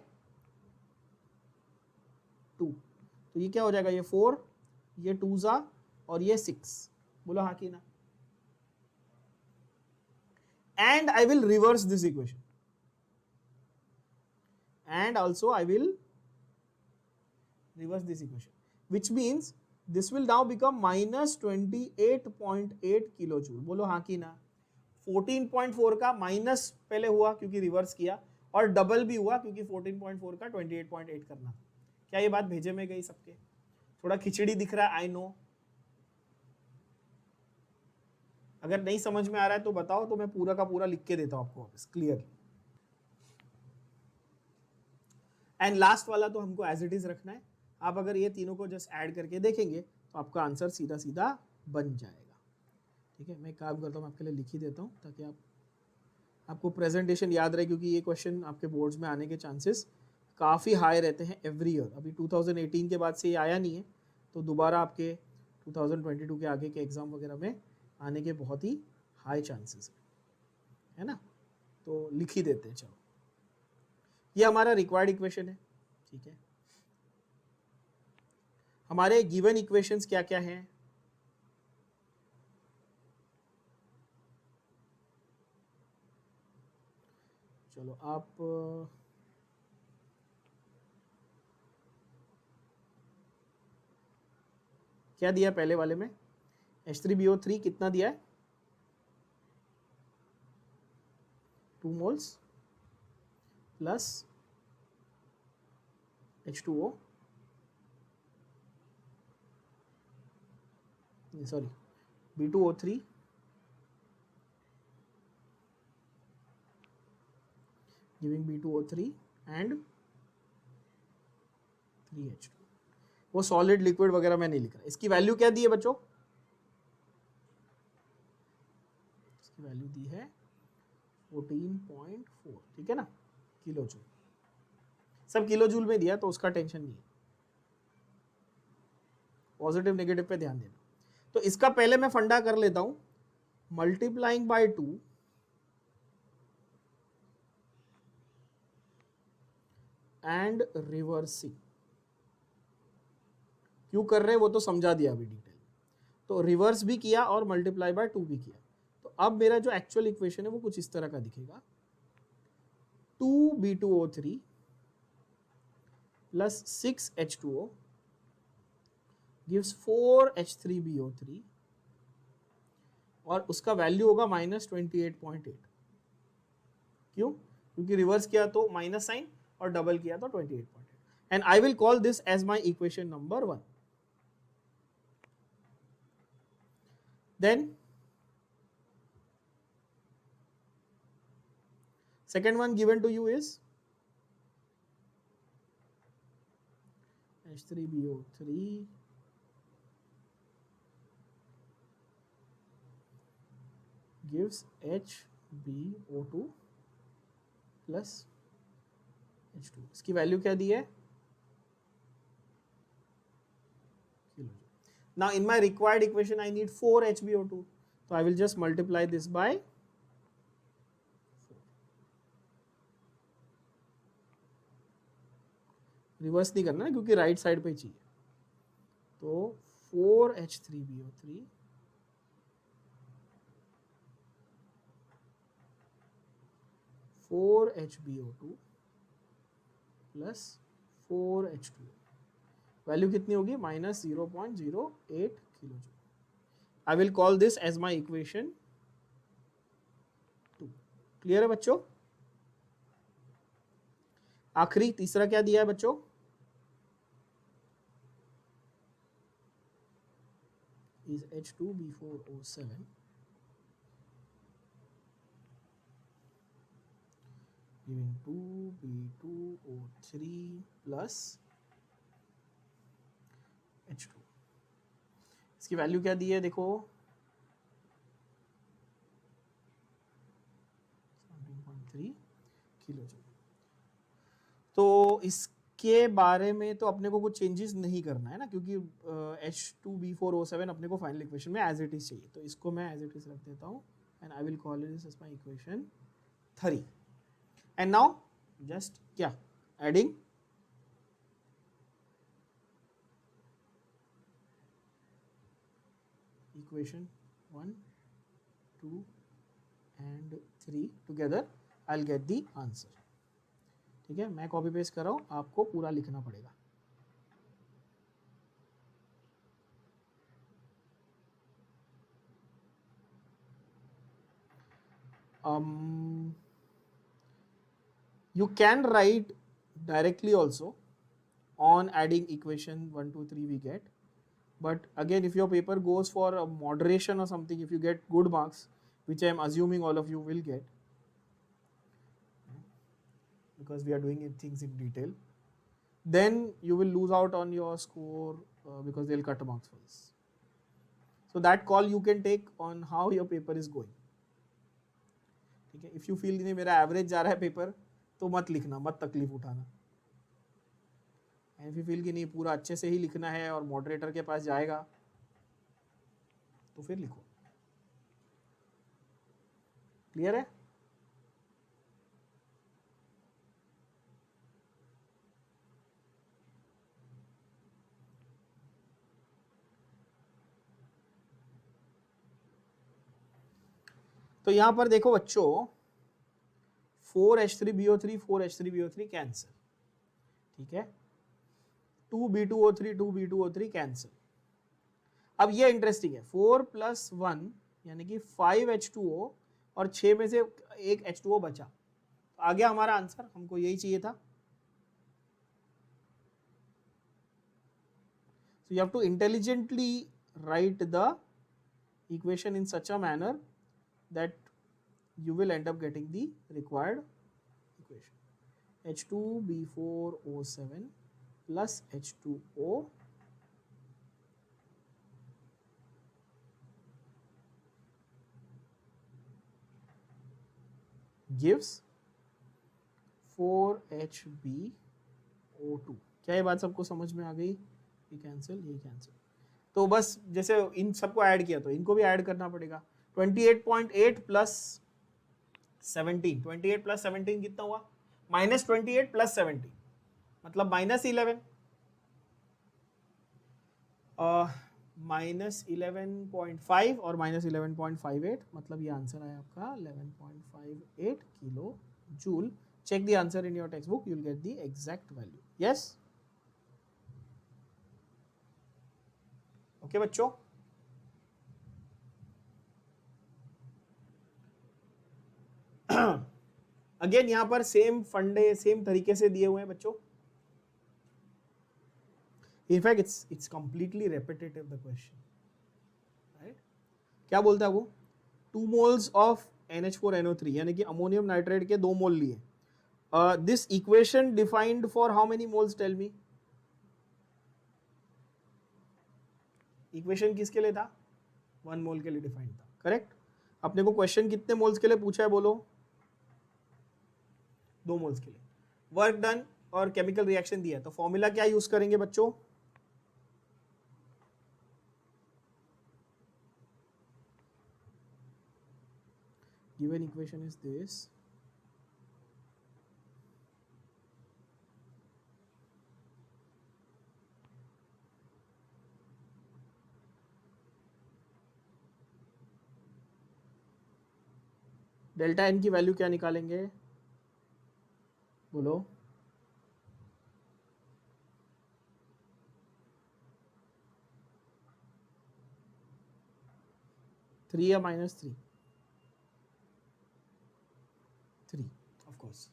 2। तो ये क्या हो जाएगा? ये 4, ये 2 जा, और ये 6। बोलो हाँ कि ना? And I will reverse this equation, and also I will reverse this equation, which means this will now become -28.8 kilojoule. बोलो हाँ कि ना? 14.4 का माइनस पहले हुआ क्योंकि रिवर्स किया, और डबल भी हुआ क्योंकि 14.4 का 28.8 करना था। क्या ये बात भेजे में गई सबके? थोड़ा खिचड़ी दिख रहा है, आई नो। अगर नहीं समझ में आ रहा है तो बताओ, तो मैं पूरा का पूरा लिख के देता हूं आपको वापस क्लियरली। एंड लास्ट वाला तो हमको एज इट इज रखना है। आप अगर ये तीनों को जस्ट ऐड करके देखेंगे तो आपका आंसर सीधा सीधा बन जाएगा। ठीक है, मैं काम करता हूँ, आपके लिए लिख ही देता हूँ ताकि आपको प्रेजेंटेशन याद रहे, क्योंकि ये क्वेश्चन आपके बोर्ड्स में आने के चांसेस काफ़ी हाई रहते हैं एवरी ईयर। अभी 2018 के बाद से ये आया नहीं है, तो दोबारा आपके 2022 के आगे के एग्जाम वगैरह में आने के बहुत ही हाई चांसेस है ना। तो लिख ही देते हैं। चलो, ये हमारा रिक्वायर्ड इक्वेशन है। ठीक है, हमारे गिवन इक्वेशंस क्या क्या हैं? चलो, आप क्या दिया पहले वाले में? H3BO3 कितना दिया है? 2 moles plus H2O, sorry, B2O3 giving B2O3 and 3H2। वो सॉलिड लिक्विड वगैरह मैं नहीं लिख रहा। इसकी वैल्यू क्या दी है बच्चों? इसकी वैल्यू दी है 14.4। ठीक है ना, किलो जूल। सब किलो जूल में दिया तो उसका टेंशन नहीं है, पॉजिटिव नेगेटिव पे ध्यान देना। तो इसका पहले मैं फंडा कर लेता हूं, मल्टीप्लाइंग बाय 2 एंड रिवर्सिंग। क्यों कर रहे हैं वो तो समझा दिया अभी डिटेल। तो रिवर्स भी किया और मल्टीप्लाई बाय 2 भी किया। तो अब मेरा जो एक्चुअल इक्वेशन है वो कुछ इस तरह का दिखेगा, 2B2O3 plus 6H2O gives 4H3BO3 और उसका वैल्यू होगा -28.8। क्यों? क्योंकि रिवर्स किया तो माइनस साइन और डबल किया तो 28.8। And I will call this as my equation number 1। Then second one given to you is H3BO3 gives HbO2 plus H2। इसकी वैल्यू क्या दी है? Now in my required equation I need 4 HbO2, so I will just multiply this by 4। Reverse नहीं करना है क्योंकि right side पे चाहिए। तो 4H3BO3 4HbO2 plus 4H2। Value कितनी होगी? -0.08 kilo joule. I will call this as my equation 2। Clear है बच्चों? आखिरी तीसरा क्या दिया है बच्चों? is H2B4O7 giving 2B2O3 plus H2। इसकी वैल्यू क्या दी है देखो, 17.3 किलो जूल। तो इसके बारे में तो अपने को कुछ चेंजेस नहीं करना है ना, क्योंकि H2B4O7 अपने को फाइनल इक्वेशन में एज इट इज चाहिए। तो इसको मैं एज इट इज रख देता हूँ and I will call this as my equation 3। And now just क्या adding equation 1, 2 and 3 together, I'll get the answer। ठीक है, मैं कॉपी पेस्ट कर रहा हूँ, आपको पूरा लिखना पड़ेगा। You can write directly also on adding equation 1, 2, 3 we get, but again if your paper goes for a moderation or something, if you get good marks, which I am assuming all of you will get because we are doing things in detail, then you will lose out on your score because they'll cut marks for this. So that call you can take on how your paper is going। ठीक है, if you feel नहीं मेरा average जा रहा है paper तो मत लिखना, मत तकलीफ उठाना। एंड इफ यू फील कि नहीं पूरा अच्छे से ही लिखना है और मॉडरेटर के पास जाएगा तो फिर लिखो। क्लियर है? तो यहां पर देखो बच्चों, 4H3BO3 4H3BO3 कैंसिल। ठीक है, 2B2O3 2B2O3 कैंसिल। अब ये इंटरेस्टिंग है, 4 + 1 यानी कि 5H2O और 6 में से एक H2O बचा। तो आ गया हमारा आंसर, हमको यही चाहिए था। So you have to intelligently write the equation in such a manner that you will end up getting the required equation। H2B4O7 plus H2O gives 4HbO2। क्या ये बात सबको समझ में आ गई? ये कैंसिल, ये कैंसिल। तो बस जैसे इन सबको ऐड किया तो इनको भी ऐड करना पड़ेगा। 28.8 प्लस 17, 28 प्लस 17 कितना हुआ? -28 प्लस 17 मतलब -11। -11.5 और -11.58, मतलब ये आंसर है आपका 11.58 kilo joule. Check the answer in your textbook, you'll get the exact value. Yes? Okay बच्चों. अगेन यहां पर सेम फंडे सेम तरीके से दिए हुए हैं बच्चों. In fact, it's completely repetitive the question, right? क्या बोलता है वो? 2 moles of NH4NO3 यानी कि अमोनियम नाइट्रेट के 2 मोल लिए. This equation defined for how many moles? Tell me. Equation किसके लिए था? 1 मोल के लिए डिफाइंड था. करेक्ट. अपने को क्वेश्चन कितने मोल्स के लिए पूछा है बोलो? 2 मोल्स के लिए. वर्क डन और केमिकल रिएक्शन दिया है, तो फॉर्मूला क्या यूज करेंगे बच्चों? Given equation is this. Delta N की वैल्यू क्या निकालेंगे बोलो? थ्री या -3? 3 ऑफ कोर्स,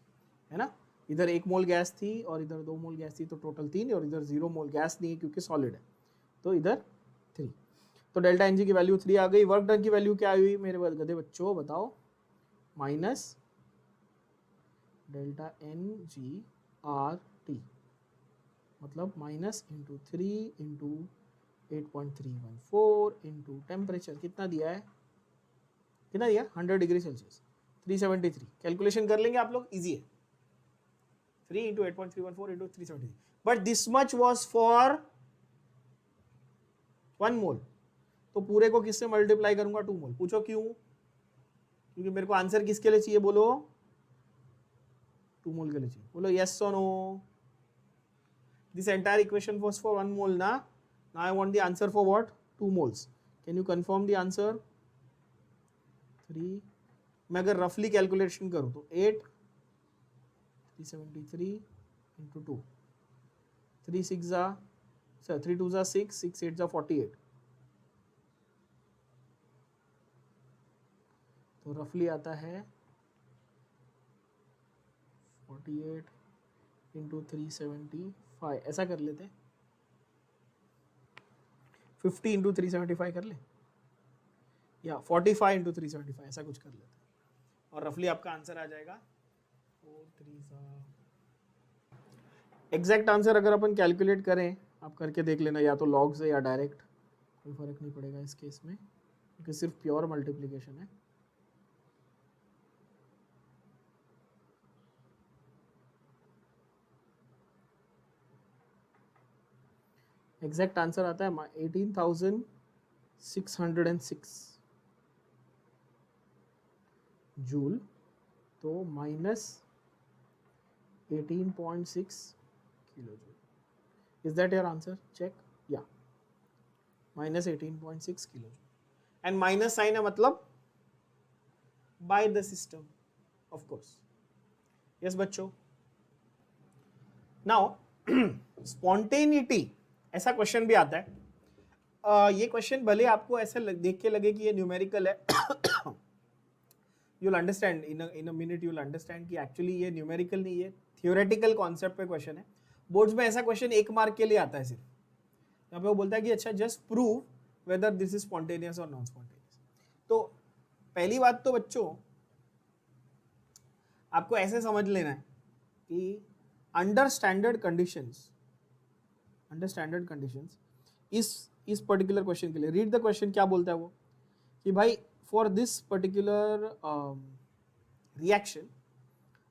है ना. इधर 1 मोल गैस थी और इधर 2 मोल गैस थी, तो टोटल 3, और इधर 0 मोल गैस नहीं है क्योंकि सॉलिड है, तो इधर 3. तो डेल्टा एन जी की वैल्यू 3 आ गई. वर्क डन की वैल्यू क्या हुई मेरे गधे बच्चों? बताओ. Minus delta n g R T, मतलब minus into 3 into 8.314 into temperature. कितना दिया है? कितना दिया? 100 डिग्री सेल्सियस. 373. कैलकुलेशन कर लेंगे आप लोग, इजी है. 3 into 8.314 into 373. But this much was for 1 मोल, तो पूरे को किससे मल्टीप्लाई करूंगा? 2 मोल. पूछो क्यों? क्योंकि मेरे को आंसर किसके लिए चाहिए बोलो? 2 मोल के लिए चाहिए. बोलो यस और no. This entire equation was for 1 mole ना. Now I want the answer for what? 2 moles. Can you confirm the answer? 3. मैं अगर रफली कैलकुलेशन करूं तो 8 373 इंटू 2, 3 6 जा 3 2 जा 6, 6 8 जा 48, तो रफली आता है 48 इंटू 375. ऐसा कर लेते हैं. 50 इंटू 375 कर ले, या 45 इंटू 375, ऐसा कुछ कर लेते हैं, और रफली आपका आंसर आ जाएगा 4 3 एग्जैक्ट आंसर. अगर अपन कैलकुलेट करें, आप करके देख लेना, या तो लॉग से या डायरेक्ट, कोई फर्क नहीं पड़ेगा इस केस में, क्योंकि सिर्फ प्योर मल्टीप्लिकेशन है. एग्जैक्ट आंसर आता है 18,606 जूल, तो minus 18.6 kilo joule. Is that your answer? Check. या minus 18.6 kilo joule. And minus sign है मतलब by the system, of course. Yes बच्चों. नाउ स्पॉन्टेनिटी, ऐसा क्वेश्चन भी आता है. ये क्वेश्चन भले आपको ऐसे देख के लगे कि ये न्यूमेरिकल है, you'll understand in a minute, you'll understand कि एक्चुअली ये न्यूमेरिकल नहीं है, थियोरेटिकल कॉन्सेप्ट पे क्वेश्चन है. बोर्ड्स में ऐसा क्वेश्चन 1 मार्क के लिए आता है सिर्फ. यहाँ पे वो बोलता है कि अच्छा just prove whether this is spontaneous और नॉन स्पॉन्टेनियस. तो पहली बात तो बच्चों आपको ऐसे समझ लेना है कि अंडर स्टैंडर्ड कंडीशंस इस पर्टिकुलर क्वेश्चन के लिए, रीड द क्वेश्चन. क्या बोलता है वो कि भाई for this particular reaction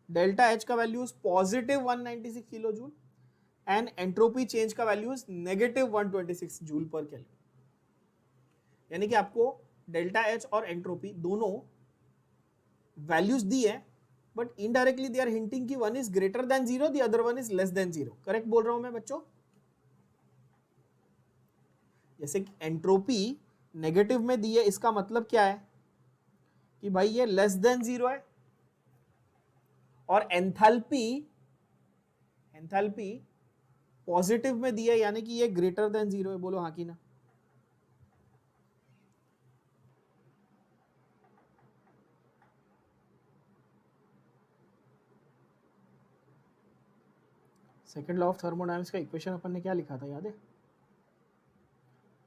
delta H का value is positive 196 kilo joule and entropy change का वैल्यू इज नेगेटिव 126 जूल पर केल्विन. यानी कि आपको डेल्टा एच और एंट्रोपी दोनों वैल्यूज दी है, but indirectly they are hinting कि one is greater than 0, the other one is less than 0. Correct बोल रहा हूं मैं बच्चों? जैसे एंट्रोपी नेगेटिव में दी है, इसका मतलब क्या है कि भाई ये लेस देन 0 है, और एंथैल्पी पॉजिटिव में दी है यानी कि ये ग्रेटर देन 0 है। बोलो हाँ कि ना। सेकेंड लॉ ऑफ थर्मोडायनामिक्स का इक्वेशन अपन ने क्या लिखा था, याद है?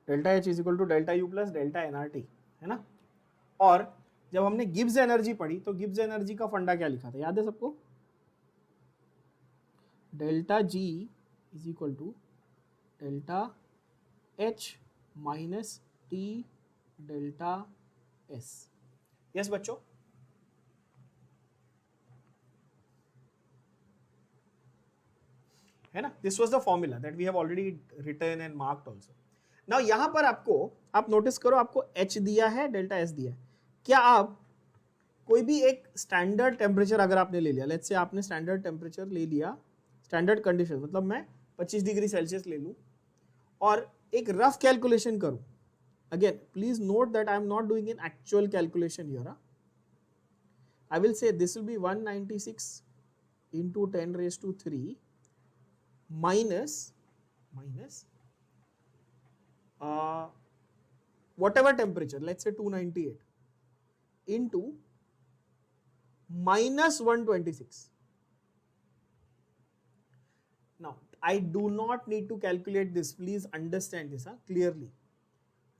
Delta H is equal to delta U plus delta NRT, है ना। और जब हमने गिब्स एनर्जी पढ़ी तो गिब्स एनर्जी का फंडा क्या लिखा था, याद है सबको? Delta G is equal to delta H minus T delta S. Yes बच्चों, है ना। This was the formula that we have already written and marked also. Now यहां पर आपको, आप नोटिस करो, आपको एच दिया है, डेल्टा एस दिया है। क्या आप कोई भी एक स्टैंडर्ड टेम्परेचर अगर आपने ले लिया, लेट्स से आपने स्टैंडर्ड टेम्परेचर ले लिया, स्टैंडर्ड कंडीशन मतलब मैं 25 डिग्री सेल्सियस ले लूं और एक रफ कैलकुलेशन करूं, again please note that I am not doing in actual calculation here, I will say this will be 196 into 10 raised to 3 minus whatever temperature, let's say 298 into minus 126. Now I do not need to calculate this, please understand this clearly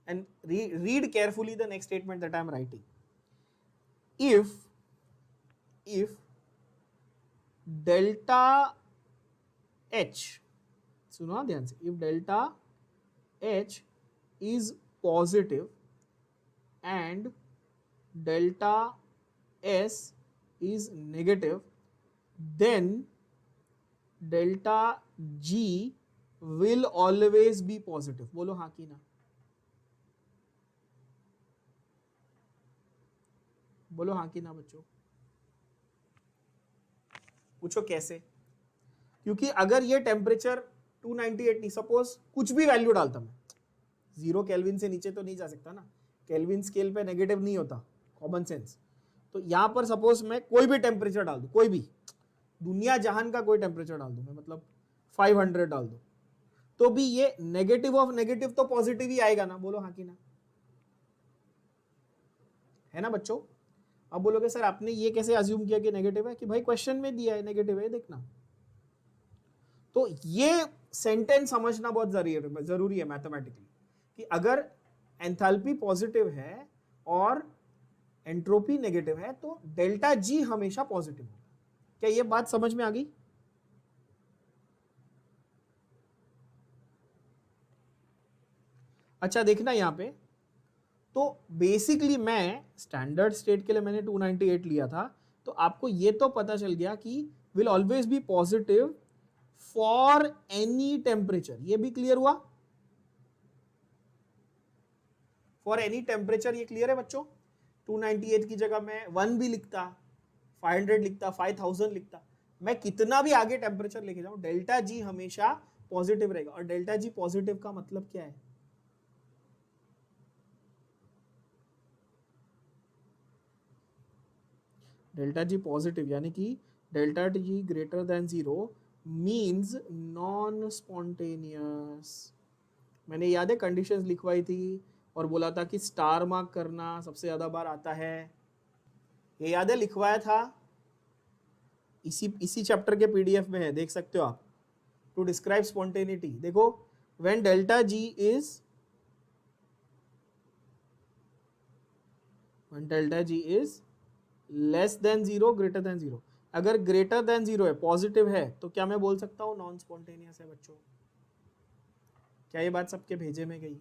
and read carefully the next statement that I am writing. If delta H, सुनो ध्यान से, if delta H is positive and delta S is negative, then delta G will always be positive. बोलो हाँ कि ना। बोलो हाँ कि ना बच्चों। पूछो कैसे? क्योंकि अगर ये टेम्परेचर 298 नहीं, सपोज कुछ भी वैल्यू डालता मैं, 0 केल्विन से नीचे तो नहीं जा सकता ना, केल्विन स्केल पे नेगेटिव नहीं होता, कॉमन सेंस। तो यहां पर सपोज मैं कोई भी टेम्परेचर डाल दूं, कोई भी दुनिया जहान का कोई टेम्परेचर डाल दूं मैं, मतलब 500 डाल दूं, तो भी ये नेगेटिव ऑफ नेगेटिव तो पॉजिटिव ही आएगा ना। बोलो हाँ कि ना, है ना बच्चों। अब बोलोगे सर आपने ये कैसे अज्यूम किया कि नेगेटिव है, कि भाई क्वेश्चन में दिया है नेगेटिव है, देखना। तो ये सेंटेंस समझना बहुत जरूरी है मैथमेटिकली, कि अगर एंथैल्पी पॉजिटिव है और एंट्रोपी नेगेटिव है तो डेल्टा जी हमेशा पॉजिटिव होगा। क्या ये बात समझ में आ गई? अच्छा देखना यहां पे, तो बेसिकली मैं स्टैंडर्ड स्टेट के लिए मैंने 298 लिया था, तो आपको ये तो पता चल गया कि will always be positive for any temperature. ये भी क्लियर हुआ? फॉर एनी टेम्परेचर ये क्लियर है बच्चों। 298 की जगह मैं 1 भी लिखता, 500 लिखता, 5000 लिखता, मैं कितना भी आगे टेम्परेचर लेके जाऊं, डेल्टा जी हमेशा पॉजिटिव रहेगा। और डेल्टा जी पॉजिटिव का मतलब क्या है? डेल्टा जी पॉजिटिव यानी कि delta G greater than 0 means non spontaneous. मैंने याद है कंडीशंस लिखवाई थी और बोला था कि स्टार मार्क करना सबसे ज्यादा बार आता है, ये याद है, लिखवाया था, इसी चैप्टर के पीडीएफ में है, देख सकते हो आप। टू डिस्क्राइब स्पॉन्टेनिटी, देखो when delta G is, when delta G is less than 0 greater than 0, अगर ग्रेटर देन 0 है, पॉजिटिव है, तो क्या मैं बोल सकता हूं नॉन स्पॉन्टेनियस है बच्चों? क्या ये बात सबके भेजे में गई?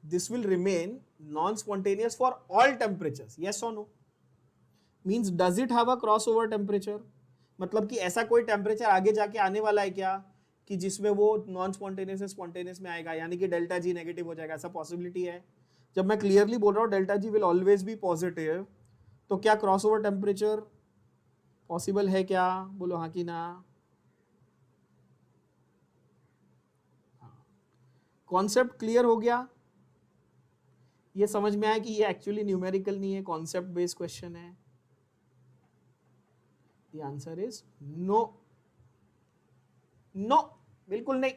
This will remain non spontaneous for all temperatures, yes और no? Means does it have a crossover temperature, मतलब कि ऐसा कोई टेम्परेचर आगे जाके आने वाला है क्या कि जिसमें वो नॉन स्पॉन्टेनियस से स्पॉन्टेनियस में आएगा, यानी कि डेल्टा जी नेगेटिव हो जाएगा, ऐसा पॉसिबिलिटी है? जब मैं क्लियरली बोल रहा हूँ delta G will always be positive, तो क्या क्रॉस ओवर टेम्परेचर पॉसिबल है क्या? बोलो हाँ कि ना। कॉन्सेप्ट क्लियर हो गया? ये समझ में आया कि ये एक्चुअली न्यूमेरिकल नहीं है, कॉन्सेप्ट बेस्ड क्वेश्चन है? The answer is no, no, बिल्कुल नहीं।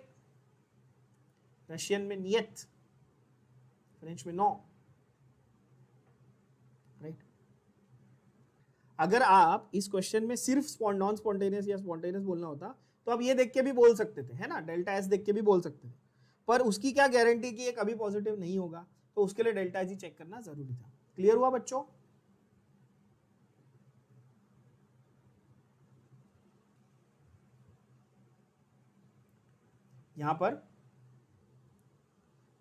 रशियन में नियत, फ्रेंच में नो, राइट। अगर आप इस क्वेश्चन में सिर्फ नॉन स्पॉन्टेनियस या स्पॉन्टेनियस बोलना होता तो आप ये देख के भी बोल सकते थे, है ना, डेल्टा एस देख के भी बोल सकते थे, पर उसकी क्या गारंटी कि ये कभी पॉजिटिव नहीं होगा, तो उसके लिए डेल्टा जी चेक करना जरूरी था। क्लियर हुआ बच्चों? यहां पर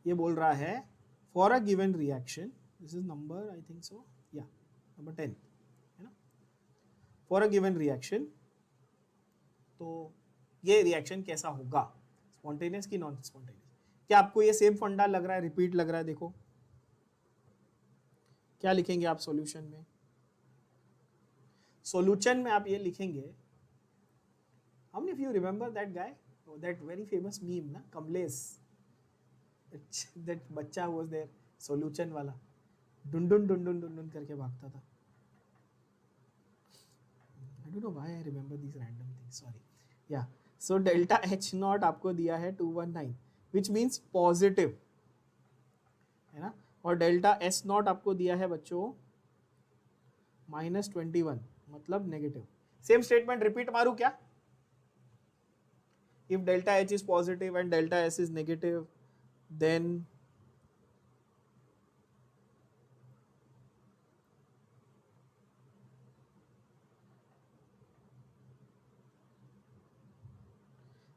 ये बोल रहा है for a given reaction, this is number I think so, या नंबर 10 है ना, फॉर अ गिवन रिएक्शन, तो ये रिएक्शन कैसा होगा, स्पॉन्टेनियस की नॉन स्पॉन्टेनियस? क्या आपको ये सेम फंडा लग रहा है, रिपीट लग रहा है? देखो क्या लिखेंगे आप सॉल्यूशन में? सॉल्यूशन में आप ये लिखेंगे, how many of you remember that guy, that very famous meme ना, कमलेश, दैट बच्चा वाज देयर सॉल्यूशन वाला, डुन डुन डुन डुन डुन डुन करके भागता था। I don't know why I remember this random thing, sorry. या सो डेल्टा एच नॉट आपको दिया है 219 विच मीन्स पॉजिटिव, है ना, और डेल्टा एस नॉट आपको दिया है बच्चों -21 मतलब नेगेटिव। सेम स्टेटमेंट रिपीट मारू क्या? If delta H is positive and delta S is negative, then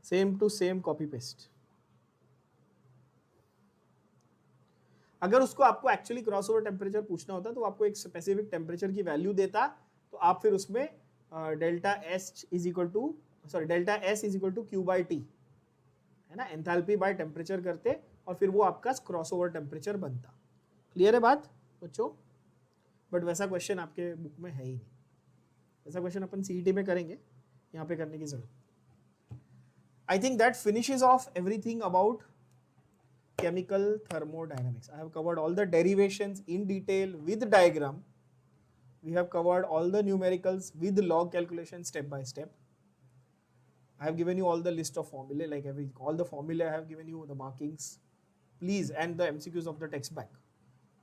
same to same copy paste. अगर उसको आपको एक्चुअली क्रॉसओवर टेम्परेचर पूछना होता तो आपको एक स्पेसिफिक टेम्परेचर की वैल्यू देता, तो आप फिर उसमें delta S is equal to, sorry delta S is equal to Q by T, है ना, एंथैल्पी बाय टेम्परेचर करते और फिर वो आपका क्रॉसओवर टेम्परेचर बनता। क्लियर है बात बच्चों? बट वैसा क्वेश्चन आपके बुक में है ही नहीं, वैसा क्वेश्चन अपन सीईटी में करेंगे, यहाँ पे करने की जरूरत। I think that finishes of everything about chemical thermodynamics. I have covered all the derivations in detail with diagram. We have covered all the numericals with log calculation step by step. I have given you all the list of formulae, like all the formulae I have given you, the markings, please, and the MCQs of the text back.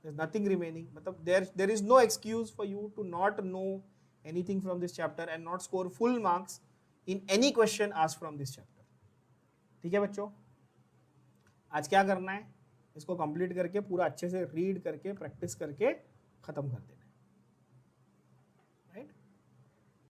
There's nothing remaining. There is no excuse for you to not know anything from this chapter and not score full marks in any question asked from this chapter. ठीक है बच्चों? आज क्या करना है, इसको complete करके पूरा अच्छे से रीड करके प्रैक्टिस करके खत्म कर देना।